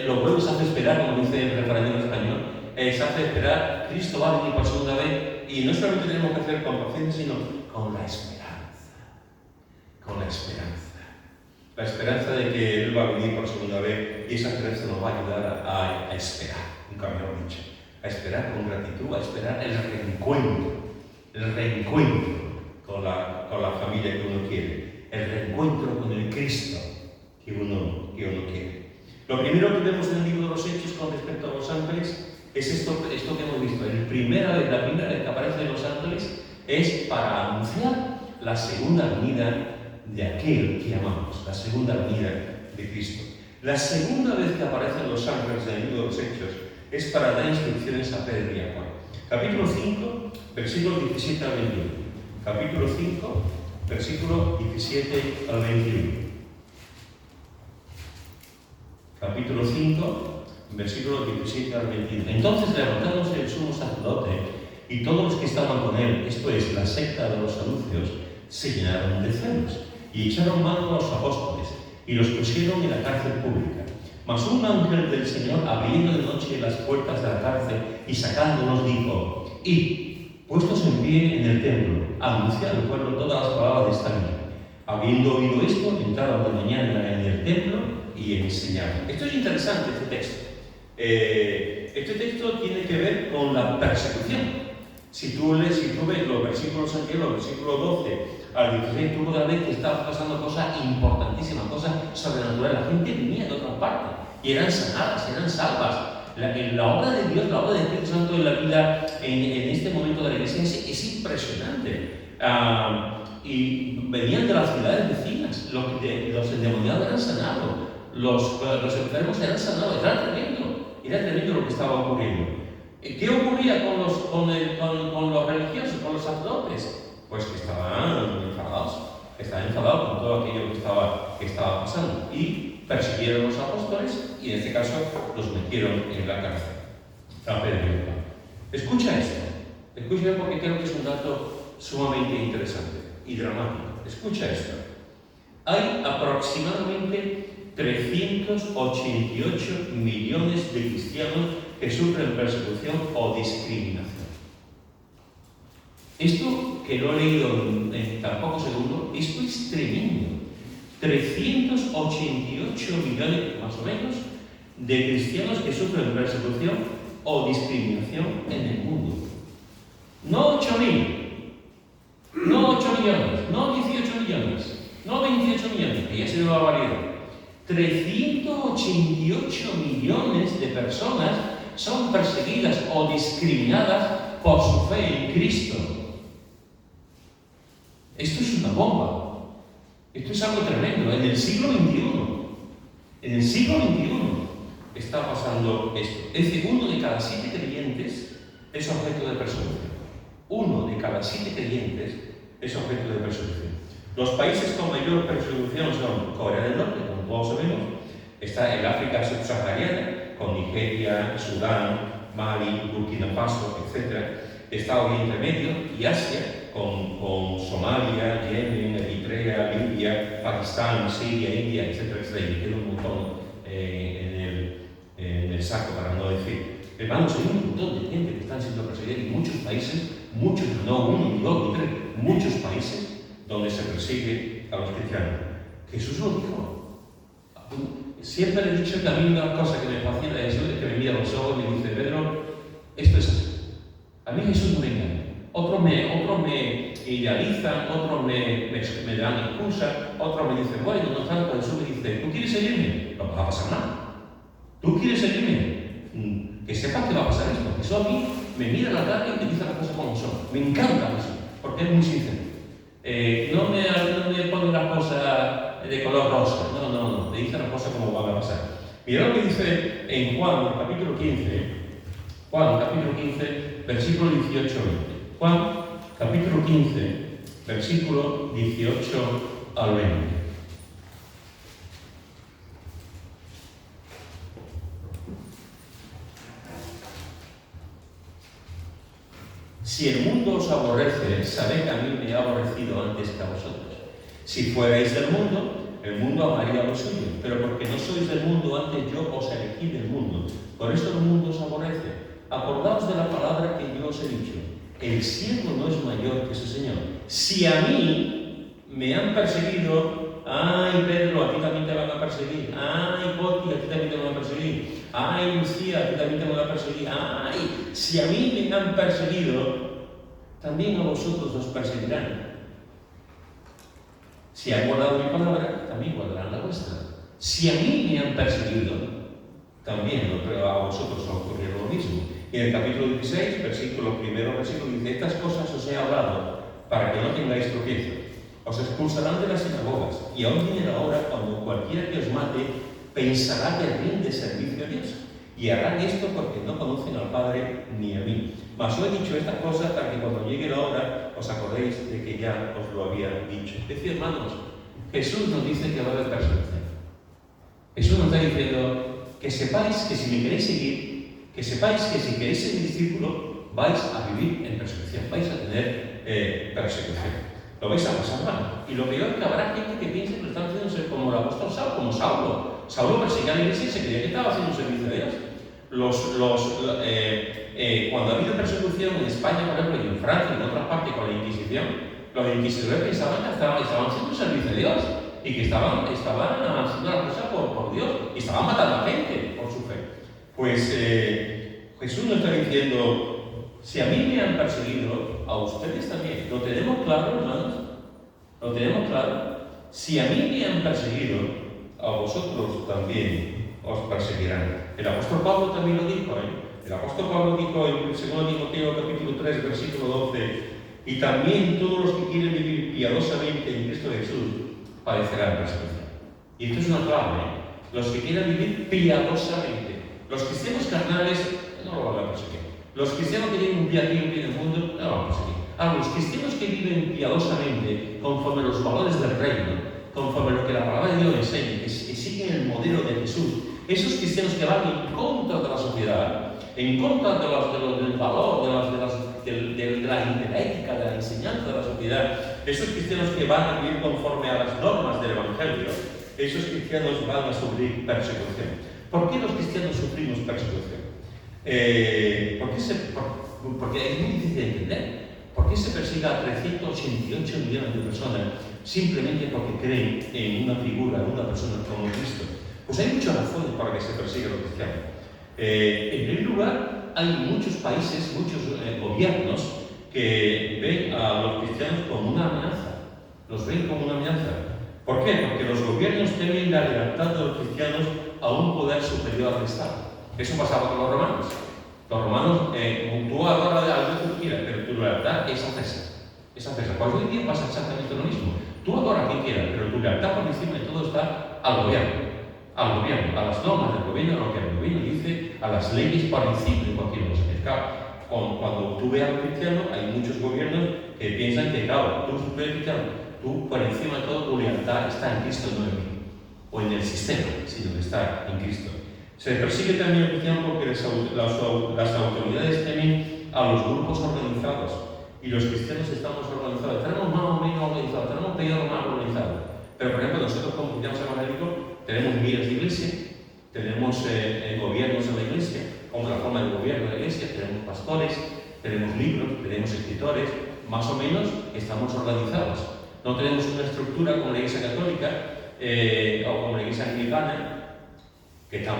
los pueblos se hace esperar, como dice el refrán en español. Se hace esperar, Cristo va a venir por segunda vez. Y no solamente tenemos que hacer con paciencia, sino con la esperanza. Con la esperanza. La esperanza de que Él va a venir por segunda vez, y esa esperanza nos va a ayudar a esperar, nunca mejor dicho. A esperar con gratitud, a esperar el reencuentro con la familia que uno quiere, el reencuentro con el Cristo que uno quiere. Lo primero que vemos en el libro de los Hechos con respecto a los ángeles es esto que hemos visto. La primera vez que aparecen los ángeles es para anunciar la segunda venida de aquel que amamos, la segunda venida de Cristo. La segunda vez que aparecen los ángeles en el libro de los Hechos es para dar instrucciones a Pedro y a Juan. Capítulo 5, versículos 17 al 21. Capítulo 5, versículo 17 al 21. Capítulo 5, versículo 17 al 21. Entonces levantándose el sumo sacerdote y todos los que estaban con él, esto es, la secta de los saduceos, se llenaron de celos y echaron mano a los apóstoles y los pusieron en la cárcel pública. Mas un ángel del Señor, abriendo de noche las puertas de la cárcel y sacándolos, dijo: Id, puestos en pie en el templo, anunciad al pueblo todas las palabras de esta ley. Habiendo oído esto, entraron de mañana en el templo y enseñaban. Esto es interesante, este texto. Este texto tiene que ver con la persecución. Si tú ves los versículos anteriores, los versículos 12 al 16, tú podrás ver que estaban pasando cosas importantísimas, cosas sobrenaturales. La gente venía de otras partes y eran sanadas, eran salvas. La obra de Dios, la obra del Espíritu Santo en la vida, en este momento de la iglesia, es impresionante. Y venían de las ciudades vecinas, los endemoniados eran sanados, los enfermos eran sanados, era tremendo lo que estaba ocurriendo. ¿Qué ocurría con los religiosos, con los sacerdotes? Pues que estaban enfadados con todo aquello que estaba pasando y persiguieron a los apóstoles y en este caso los metieron en la cárcel. A Pedro y Juan. Escucha esto porque creo que es un dato sumamente interesante y dramático. Escucha esto. Hay aproximadamente 388 millones de cristianos que sufren persecución o discriminación. Esto, que lo he leído en tan pocos segundos, esto es tremendo. 388 millones, más o menos, de cristianos que sufren persecución o discriminación en el mundo. No 8.000, no 8 millones, no 18 millones, no 28 millones, que ya se lo ha variado. 388 millones de personas son perseguidas o discriminadas por su fe en Cristo. Esto es una bomba. Esto es algo tremendo. En el siglo XXI está pasando esto. Es decir, 1 de cada 7 creyentes es objeto de persecución. 1 de cada 7 creyentes es objeto de persecución. Los países con mayor persecución son Corea del Norte, como todos sabemos, está el África subsahariana, con Nigeria, Sudán, Mali, Burkina Faso, etc. Está Oriente Medio y Asia, con Somalia, Yemen, Eritrea, Libia, Pakistán, Siria, India, etc. Y me queda un montón en el saco, para no decir. Hermanos, hay un montón de gente que están siendo perseguida en muchos países, muchos, no uno, ni dos, ni tres, muchos países donde se persigue a los cristianos. Jesús lo dijo. Siempre le he dicho que a mí una cosa que me fascina de Jesús es que me mira a los ojos y me dice: Pedro, esto es así. A mí Jesús no me engaña. Otros me idealizan, otros me dan excusas, otros me dicen: bueno, no tanto. Jesús me dice: ¿tú quieres seguirme? No va a pasar nada. ¿Tú quieres seguirme? Que sepas que va a pasar esto. Jesús a mí me mira a la cara y me dice las cosas como son. Me encanta Jesús, porque es muy sincero. No me pone las cosas de color rosa. No. Me dice las cosas como van a pasar. Mira lo que dice en Juan, capítulo 15. Juan, capítulo 15, versículo 18. Juan, capítulo 15, versículo 18 al 20. Si el mundo os aborrece, sabed que a mí me ha aborrecido antes que a vosotros. Si fuerais del mundo, el mundo amaría lo suyo, pero porque no sois del mundo, antes yo os elegí del mundo. Por eso el mundo os aborrece. Acordaos de la palabra que yo os he dicho: el siervo no es mayor que su Señor. Si a mí me han perseguido, ay Pedro, a ti también te van a perseguir. Ay Poti, a ti también te van a perseguir. Ay Lucía, a ti también te van a perseguir. Ay, si a mí me han perseguido, también a vosotros os perseguirán. Si han guardado mi palabra, también guardarán la vuestra. Si a mí me han perseguido, también a vosotros os ocurrirá lo mismo. Y en el capítulo 16, versículo primero, versículo dice: estas cosas os he hablado para que no tengáis tropiezo. Os expulsarán de las sinagogas, y aún viene la hora cuando cualquiera que os mate pensará que rinde servicio a Dios. Y harán esto porque no conocen al Padre ni a mí. Mas os he dicho estas cosas para que cuando llegue la hora os acordéis de que ya os lo había dicho. Es decir, hermanos, Jesús nos dice que va a haber persecución. Jesús nos está diciendo que sepáis que si me queréis seguir, que sepáis que si queréis ser mi discípulo, vais a vivir en persecución, vais a tener persecución. Lo vais a pasar mal. Y lo peor es que habrá gente que piense que lo están haciendo como el apóstol Saulo, como Saulo. Saulo perseguía a la iglesia y se creía que estaba haciendo un servicio de Dios. Cuando ha habido persecución en España, por ejemplo, y en Francia y en otras partes con la Inquisición, los inquisidores pensaban que estaban haciendo un servicio de Dios y que estaban haciendo las cosas por Dios y estaban matando a gente por su fe. Pues Jesús nos está diciendo: si a mí me han perseguido, a ustedes también. ¿Lo tenemos claro, hermanos? ¿Lo tenemos claro? Si a mí me han perseguido, a vosotros también os perseguirán. El apóstol Pablo también lo dijo, El apóstol Pablo dijo en 2 Timoteo capítulo 3, versículo 12: y también todos los que quieren vivir piadosamente en Cristo Jesús padecerán persecución. Y esto es una clave, Los que quieran vivir piadosamente. Los cristianos carnales no lo van a perseguir. Los cristianos que tienen un día libre en el mundo no lo van a perseguir. Ahora, los cristianos que viven piadosamente conforme los valores del reino, conforme lo que la palabra de Dios enseña, que siguen el modelo de Jesús, esos cristianos que van en contra de la sociedad, en contra del valor, de la ética, de la enseñanza de la sociedad, esos cristianos que van a vivir conforme a las normas del Evangelio, esos cristianos van a sufrir persecución. ¿Por qué los cristianos sufrimos persecución? Porque es muy difícil de entender. ¿Por qué se persigue a 388 millones de personas simplemente porque creen en una figura, en una persona como Cristo? Pues hay muchas razones para que se persiga a los cristianos. En primer lugar, hay muchos países, muchos gobiernos que ven a los cristianos como una amenaza. Los ven como una amenaza. ¿Por qué? Porque los gobiernos temen la lealtad de los cristianos a un poder superior al Estado. Eso pasaba con los romanos. Los romanos, tú adoras a algo que tú quieras, pero tu lealtad es a César. Es a César. Pues hoy en día pasa exactamente lo mismo. Tú adoras a quien quieras, pero tu lealtad por encima de todo está al gobierno. Al gobierno, a las normas del gobierno, a lo que el gobierno dice, a las leyes por encima de cualquier cosa. Cuando tú veas a los cristianos, hay muchos gobiernos que piensan que, claro, tú eres cristiano, tú por encima de todo tu lealtad está en Cristo, no en mí, o en el sistema, sino que está en Cristo. Se persigue también al cristiano porque las autoridades temen a los grupos organizados, y los cristianos estamos organizados. Tenemos más o menos organizados, tenemos peor o más organizados. Pero, por ejemplo, nosotros como cristianos evangélicos tenemos guías de iglesia, tenemos gobiernos en la iglesia, como la forma de gobierno de la Iglesia, tenemos pastores, tenemos libros, tenemos escritores, más o menos estamos organizados. No tenemos una estructura como la Iglesia Católica o como la Iglesia Anglicana, que están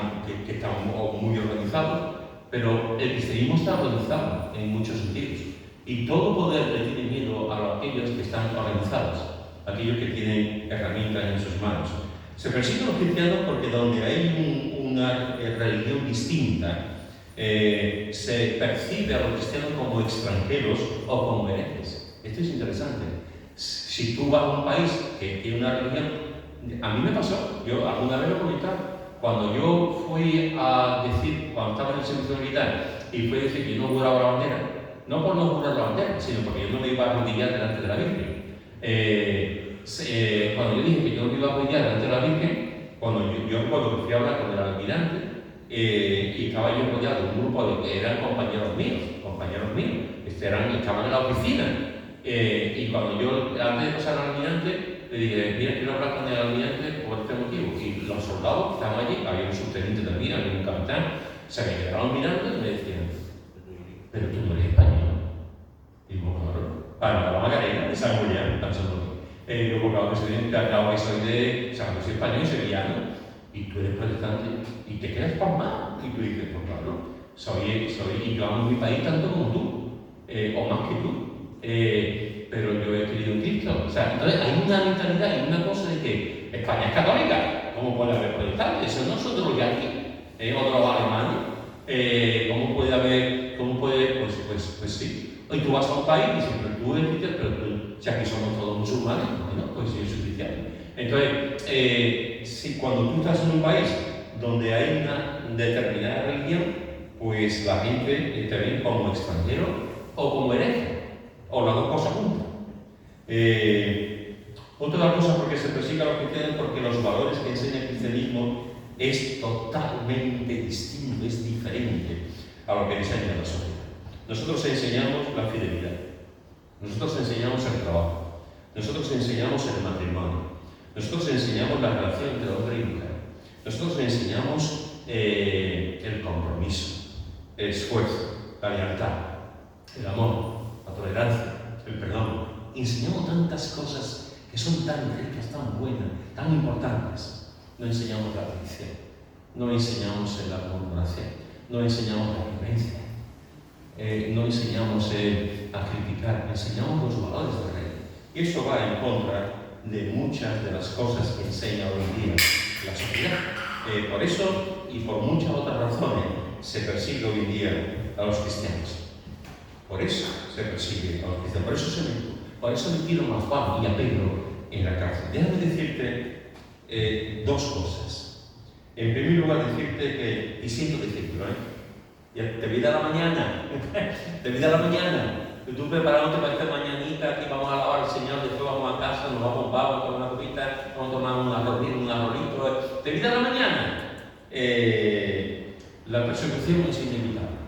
muy organizados, pero el cristianismo está organizado en muchos sentidos. Y todo poder le tiene miedo a aquellos que están organizados, a aquellos que tienen herramientas en sus manos. Se persiguen los cristianos porque donde hay una religión distinta, se percibe a los cristianos como extranjeros o como herejes. Esto es interesante. Si tú vas a un país que tiene una religión, a mí me pasó, yo alguna vez lo he comentado, cuando yo fui a decir, cuando estaba en el servicio militar, y fui a decir que yo no juraba la bandera, no por no jurar la bandera, sino porque yo no me iba a arrodillar delante de la Virgen. Cuando yo dije que yo no me iba a arrodillar delante de la Virgen, cuando yo recuerdo que fui a hablar con el almirante, y estaba yo rodeado de un grupo que eran compañeros míos, estaban en la oficina. Y cuando yo, antes de pasar al almirante, le dije, mira, quiero hablar con el almirante por este motivo. Y los soldados que estaban allí, había un subteniente también, había un capitán, se me quedaron mirando y me decían, pero tú no eres español. Y digo, claro, para la Macarena, de San Julián, pensando. Yo, claro que soy español y sevillano, y tú eres protestante, y te quedas pasmado. Y tú dices, pues claro, y yo amo mi país tanto como tú, o más que tú. Pero yo he querido un Cristo. O sea, entonces hay una mentalidad y una cosa de que España es católica. ¿Cómo puede haber protestantes? Eso no son de los yanquis o de los alemanes. ¿Cómo puede haber? Pues sí. Y tú vas a un país y dices, pero tú eres cristiano, pero tú, si aquí somos todos musulmanes, bueno, pues yo soy cristiano. Entonces, cuando tú estás en un país donde hay una determinada religión, pues la gente te ve como extranjero o como hereje. O las dos cosas juntas. Otra cosa por qué se persigue a los cristianos, porque los valores que enseña el cristianismo es totalmente distinto, es diferente a lo que enseña la sociedad. Nosotros enseñamos la fidelidad, nosotros enseñamos el trabajo, nosotros enseñamos el matrimonio, nosotros enseñamos la relación entre hombre y mujer, nosotros enseñamos el compromiso, el esfuerzo, la lealtad, el amor, la tolerancia, el perdón. Enseñamos tantas cosas que son tan ricas, tan buenas, tan importantes. No enseñamos la tradición, no enseñamos la murmuración, no enseñamos la violencia, no enseñamos a criticar, enseñamos los valores del reino. Y eso va en contra de muchas de las cosas que enseña hoy en día la sociedad. Por eso y por muchas otras razones se persigue hoy en día a los cristianos. Por eso se persigue a los cristianos, por eso metieron a Juan y a Pedro en la cárcel. Déjame decirte dos cosas. En primer lugar, decirte que, y siento decirlo, ya te voy a dar la mañana, que tú preparándote para esta mañanita, que vamos a alabar al Señor, después vamos a casa, nos vamos a un bar, vamos a tomar una copita, vamos a tomar un arrolito, te voy a dar la mañana. La persecución es inevitable.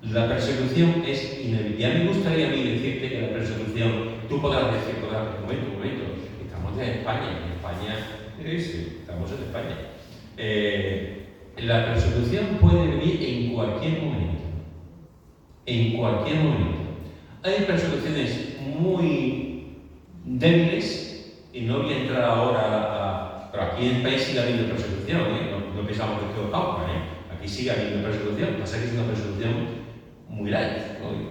La persecución es inevitable. Ya me gustaría a mí decirte que la persecución, tú podrás decir, un momento, estamos en España, sí, estamos en España. La persecución puede venir en cualquier momento. Hay persecuciones muy débiles, y no voy a entrar ahora pero aquí en el país sigue habiendo persecución, no pensamos que es todo cauca, aquí sigue habiendo persecución, pasa que es una persecución muy light,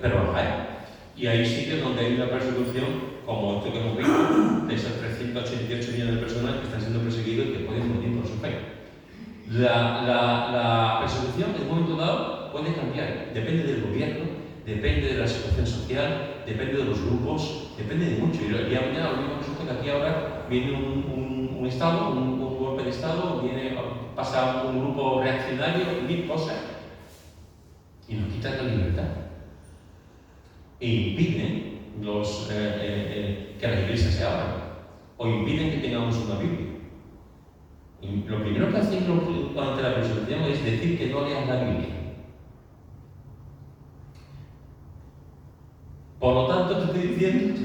pero los hay. Y hay sitios donde hay una persecución, como esto que hemos visto, de esos 388 millones de personas que están siendo perseguidos y que pueden morir por su fe. La persecución en un momento dado puede cambiar, depende del gobierno, depende de la situación social, depende de los grupos, depende de mucho. Y el día de mañana lo mismo resulta que aquí ahora viene un Estado, un golpe de Estado, pasa un grupo reaccionario, mil cosas, y nos quitan la libertad. E impiden que las iglesias se abran, o impiden que tengamos una Biblia. Y lo primero que hacen ante la persecución es decir que no leas la Biblia. Por lo tanto, te estoy diciendo,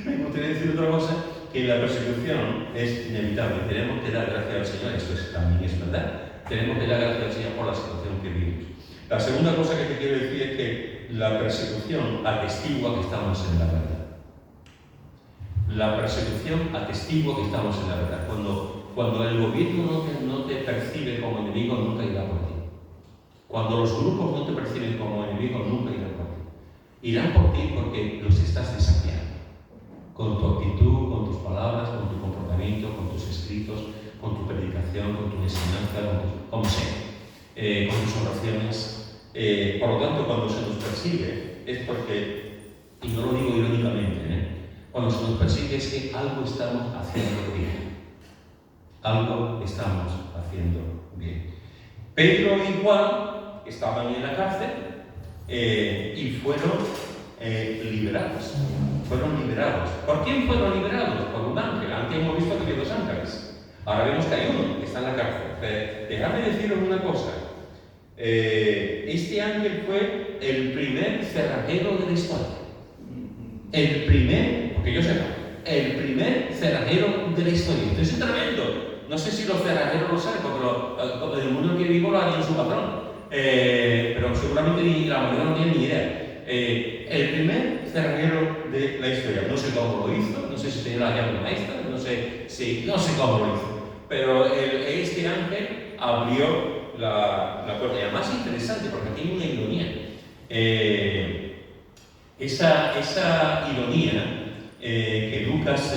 me gustaría decir otra cosa, que la persecución es inevitable. Tenemos que dar gracias al Señor, también es verdad. Tenemos que dar gracias al Señor por la situación que vivimos. La segunda cosa que te quiero decir es que la persecución atestigua que estamos en la verdad. La persecución atestigua que estamos en la verdad. Cuando el gobierno no te percibe como enemigo, nunca irá por ti. Cuando los grupos no te perciben como enemigo, nunca irán por ti. Irán por ti porque los estás desafiando. Con tu actitud, con tus palabras, con tu comportamiento, con tus escritos, con tu predicación, con tu enseñanza, como sea, con tus oraciones. Por lo tanto, cuando se nos persigue, es porque, y no lo digo irónicamente, cuando se nos persigue es que algo estamos haciendo bien. Algo estamos haciendo bien. Pedro y Juan estaban en la cárcel y fueron liberados. Fueron liberados. ¿Por quién fueron liberados? Por un ángel. Antes hemos visto que había 2 ángeles. Ahora vemos que hay uno que está en la cárcel. Dejadme deciros una cosa. Este ángel fue el primer cerrajero de la historia. El primer, porque yo sepa, el primer cerrajero de la historia. Esto es tremendo. No sé si los cerrajeros lo saben, porque en el mundo que vivo lo harían su patrón. Pero seguramente la mayoría no tiene ni idea. El primer cerrajero de la historia. No sé cómo lo hizo, no sé si tenía la llave maestra, no sé cómo lo hizo. Pero este ángel abrió la puerta. Y además es interesante porque tiene una ironía. Esa ironía que Lucas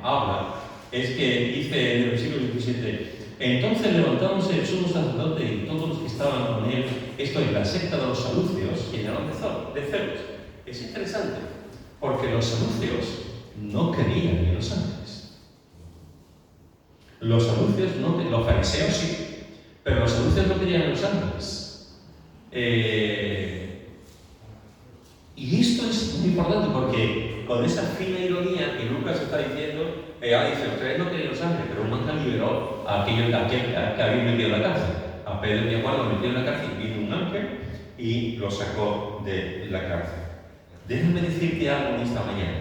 habla es que dice en el versículo 17: entonces levantándose el sumo sacerdote y todos los que estaban con él, esto es la secta de los saduceos, llenaron de celos. Es interesante, porque los saduceos no creían en los ángeles. Los saduceos no, los fariseos sí, pero los saduceos no creían en los ángeles. Y esto es muy importante porque con esa fina ironía que Lucas está diciendo, dice, ustedes no creen en los ángeles, pero un ángel liberó a aquel que había metido en la cárcel. A Pedro y a Juan lo metió en la cárcel, vino un ángel y lo sacó de la cárcel. Déjame decirte algo en esta mañana.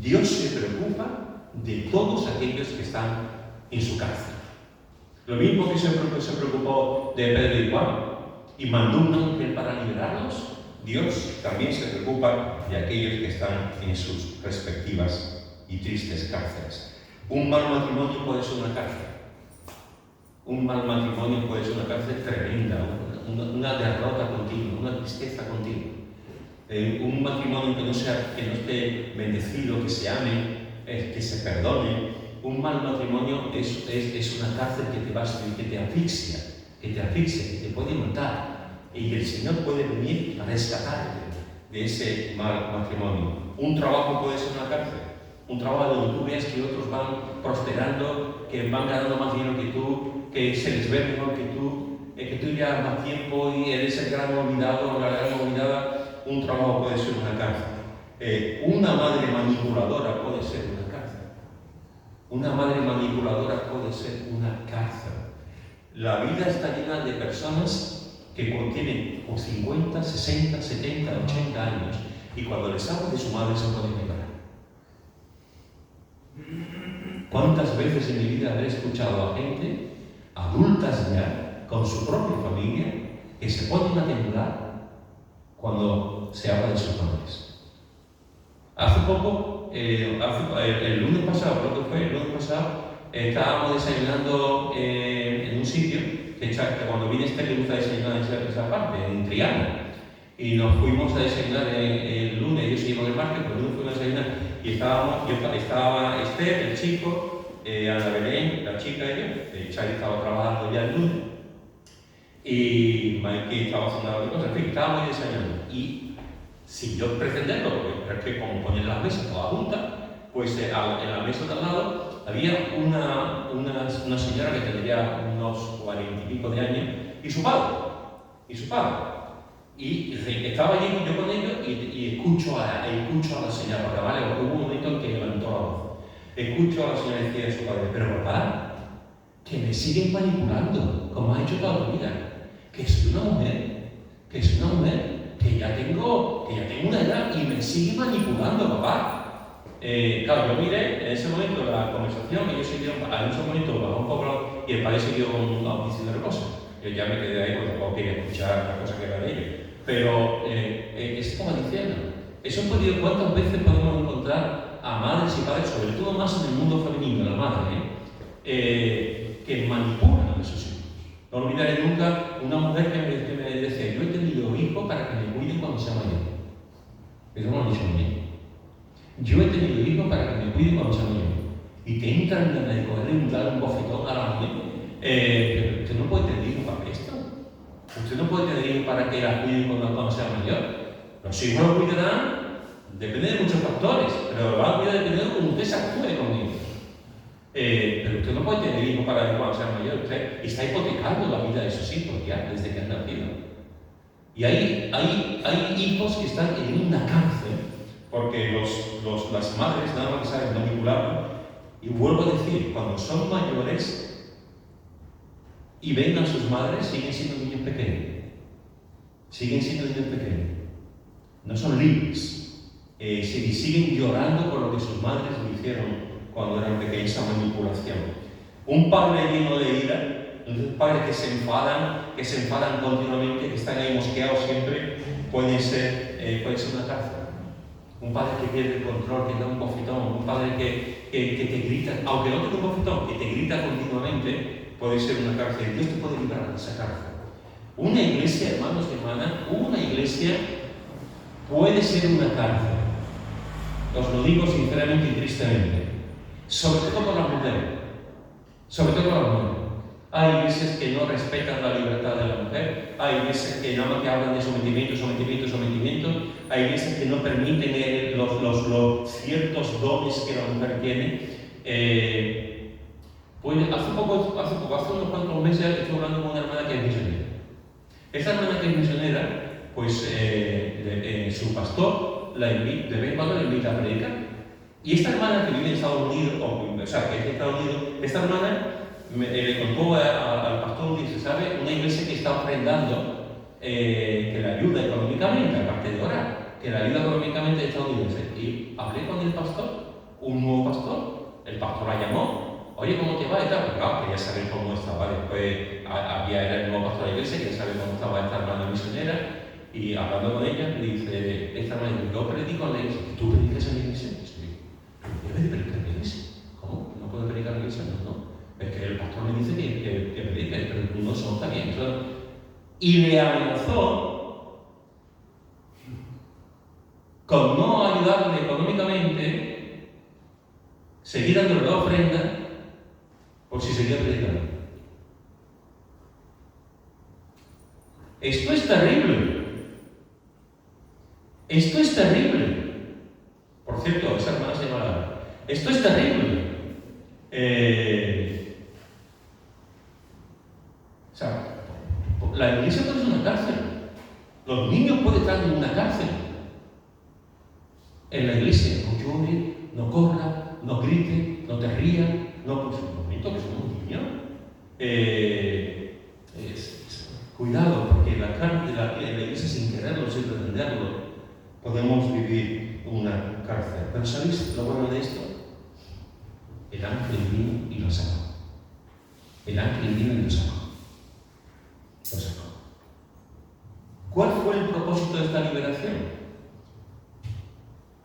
Dios se preocupa de todos aquellos que están en su cárcel. Lo mismo que se preocupó de Pedro y Juan y mandó un ángel para liberarlos, Dios también se preocupa de aquellos que están en sus respectivas y tristes cárceles. Un mal matrimonio puede ser una cárcel. Un mal matrimonio puede ser una cárcel tremenda, una derrota continua, una tristeza continua. Un matrimonio que no esté bendecido, que se ame, que se perdone. Un mal matrimonio es una cárcel que te asfixia, que te puede matar. Y el Señor puede venir a rescatarte de ese mal matrimonio. Un trabajo puede ser una cárcel. Un trabajo donde tú veas que otros van prosperando, que van ganando más dinero que tú, que se les ve mejor que tú llevas más tiempo y eres el gran olvidado o la gran olvidada. Un trabajo puede ser una cárcel. Una madre manipuladora puede ser una cárcel. Una madre manipuladora puede ser una cárcel. La vida está llena de personas que tienen 50, 60, 70, 80 años y cuando les hablo de su madre se pueden llorar. ¿Cuántas veces en mi vida habré escuchado a gente, adultas ya, con su propia familia, que se ponen a temblar cuando se habla de sus madres? Hace poco, el lunes pasado, creo que fue el lunes pasado, estábamos desayunando en un sitio que cuando viene le gusta desayunar en esa parte, en Triana. Y nos fuimos a desayunar el lunes, ellos se iban el martes, pero el lunes fuimos a desayunar. Y estaba Esther, el chico, Ana Belén, la chica y yo. Charlie estaba trabajando ya el lunes. Y Mikey estaba haciendo algo de cosas. En fin, estábamos desayunando. Y sin yo pretenderlo, porque es que como ponen las mesas todas juntas, pues en la mesa de al lado había una señora que tendría unos 40 y pico de años y su padre. Y estaba allí yo con ellos y escucho a la señora, porque vale, porque hubo un momento en que levantó la voz. Escucho a la señora decir a su padre, pero papá, que me siguen manipulando, como has hecho toda tu vida, que soy una mujer, que ya tengo una edad y me sigue manipulando, papá. Claro, yo miré en ese momento la conversación, ellos siguieron, en ese momento bajó un poco y el padre siguió diciendo cosas. yo ya me quedé ahí porque tampoco quería escuchar la cosa que era de ellos. Pero estaba diciendo, eso ¿cuántas veces podemos encontrar a madres y padres, sobre todo más en el mundo femenino, la madre, que manipulan a sus hijos? No olvidaré nunca una mujer que me decía, yo he tenido hijos para que me cuiden cuando sea mayor. Eso no lo he dicho a mí. Yo he tenido hijos para que me cuiden cuando sea mayor. Y que entran en el médico, dar un bofetón a la mujer. Pero usted no puede tener hijos para esto. Usted no puede tener hijos para que la cuiden cuando sea mayor. Los hijos los cuidarán, depende de muchos factores, pero va a cuidar dependiendo de cómo usted se actúe con ellos. Pero usted no puede tener hijos para que cuando sea mayor. Usted está hipotecando la vida de sus hijos ya, desde que han nacido. Y hay hijos que están en una cárcel, porque las madres nada más que saben manipularlo. Y vuelvo a decir, cuando son mayores y ven a sus madres, siguen siendo niños pequeños. Siguen siendo niños pequeños. No son libres. Siguen llorando por lo que sus madres le hicieron cuando eran pequeños, esa manipulación. Un padre lleno de ira, un padre que se enfadan continuamente, que están ahí mosqueados siempre, puede ser una cárcel. Un padre que pierde el control, que da un bofetón, un padre que te grita, aunque no tenga un bofetón, que te grita continuamente, puede ser una cárcel. Dios te puede librar de esa cárcel. Una iglesia, hermanos y hermanas, una iglesia puede ser una cárcel. Os lo digo sinceramente y tristemente. Sobre todo por las mujeres. Sobre todo por las mujeres. Hay iglesias que no respetan la libertad de la mujer, hay iglesias que nada más que hablan de sometimiento. Hay iglesias que no permiten los ciertos dones que la mujer tiene. Pues hace unos cuantos meses estoy hablando con una hermana que es misionera. Esta hermana que es misionera, pues su pastor de vez en cuando la invita a predicar. Y esta hermana que vive en Estados Unidos, que es de Estados Unidos, esta hermana le contó al pastor, dice, ¿sabe? Una iglesia que está ofrendando que le ayuda económicamente, aparte de orar, que le ayuda económicamente estadounidense. Y hablé con el pastor, un nuevo pastor, el pastor la llamó, oye, ¿cómo te va? Y tal, claro, quería saber cómo estaba. Después era el nuevo pastor de la iglesia, quería saber cómo estaba esta hermana misionera, y hablando con ella, le dice, esta hermana, yo predico en la iglesia. ¿Tú predicas en la iglesia? Sí. ¿Yo he de predicar en la iglesia? ¿Cómo? ¿No puedo predicar en la iglesia? No. Es que el pastor me dice que predique, pero no son también. Y le amenazó con no ayudarle económicamente, seguir dándole la ofrenda, por si seguía predicando. Esto es terrible. Esto es terrible. Por cierto, esa hermana se llama Lara. Esto es terrible. La iglesia puede ser una cárcel. Los niños pueden estar en una cárcel. En la iglesia, no llore, no corra, no grite, no te rías, no, pues un momento que somos niños. Cuidado, porque en la iglesia, sin quererlo, sin pretenderlo, podemos vivir una cárcel. Pero ¿sabéis lo bueno de esto? El ángel vino y lo sacó. El ángel vino y lo sacó. Lo sacó. ¿Cuál fue el propósito de esta liberación?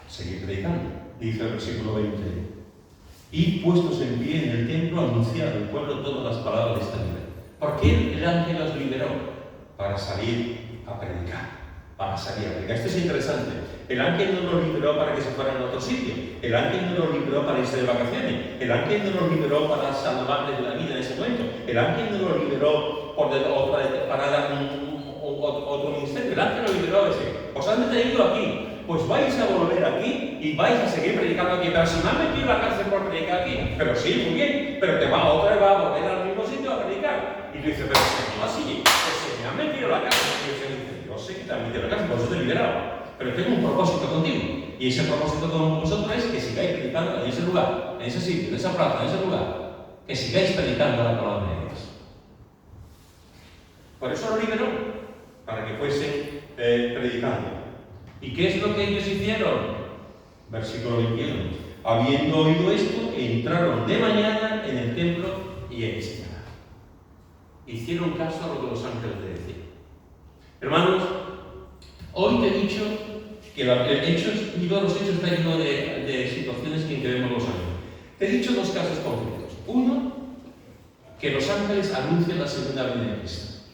Seguir predicando. Dice el versículo 20. Y puestos en pie en el templo, anunciar al pueblo todas las palabras de esta liberación. ¿Por qué el ángel los liberó? Para salir a predicar. Para salir a predicar. Esto es interesante. El ángel no los liberó para que se fueran a otro sitio. El ángel no los liberó para irse de vacaciones. El ángel no los liberó para salvarles la vida en ese momento. El ángel no los liberó para dar otro ministerio. El ángel los liberó a decir, os han detenido aquí, pues vais a volver aquí y vais a seguir predicando aquí. Pero si me han metido en la cárcel por predicar aquí, pero sí, muy bien, pero otra vez va a volver al mismo sitio a predicar. Y tú dices, pero Señor, así, que se me han metido en la cárcel. Y el Señor dice, yo sé que te han metido en la cárcel, por eso te he liberado. Pero tengo un propósito contigo. Y ese propósito con vosotros es que sigáis predicando en ese lugar, en ese sitio, en esa plaza, en ese lugar. Que sigáis predicando la palabra de Dios. Por eso lo liberó, para que fuesen predicando. ¿Y qué es lo que ellos hicieron? Versículo 21. Habiendo oído esto, entraron de mañana en el templo y enseñaron. hicieron caso a lo que los ángeles le decían. Hermanos, hoy te he dicho que el libro de los Hechos está lleno de situaciones en que vemos los ángeles. Te he dicho dos casos concretos. Uno, que los ángeles anuncian la segunda venida de Cristo.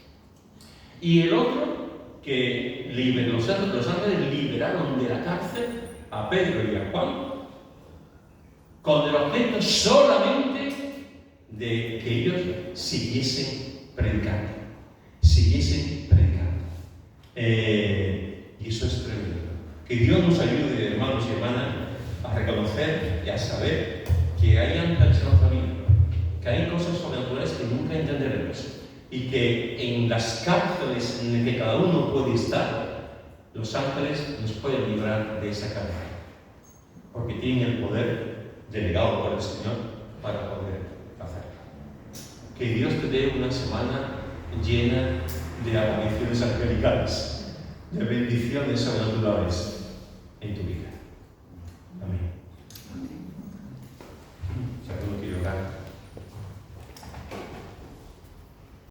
Y el otro, que los ángeles liberaron de la cárcel a Pedro y a Juan con el objeto solamente de que ellos siguiesen predicando. Y eso es tremendo. Que Dios nos ayude, hermanos y hermanas, a reconocer y a saber que hay ángeles en nuestra vida, que hay cosas sobrenaturales que nunca entenderemos, y que en las cárceles en las que cada uno puede estar, los ángeles nos pueden librar de esa cárcel, porque tienen el poder delegado por el Señor para poder hacerlo. Que Dios te dé una semana llena de apariciones angelicales, de bendiciones sobrenaturales en tu vida. Amén. Si alguno quiere orar.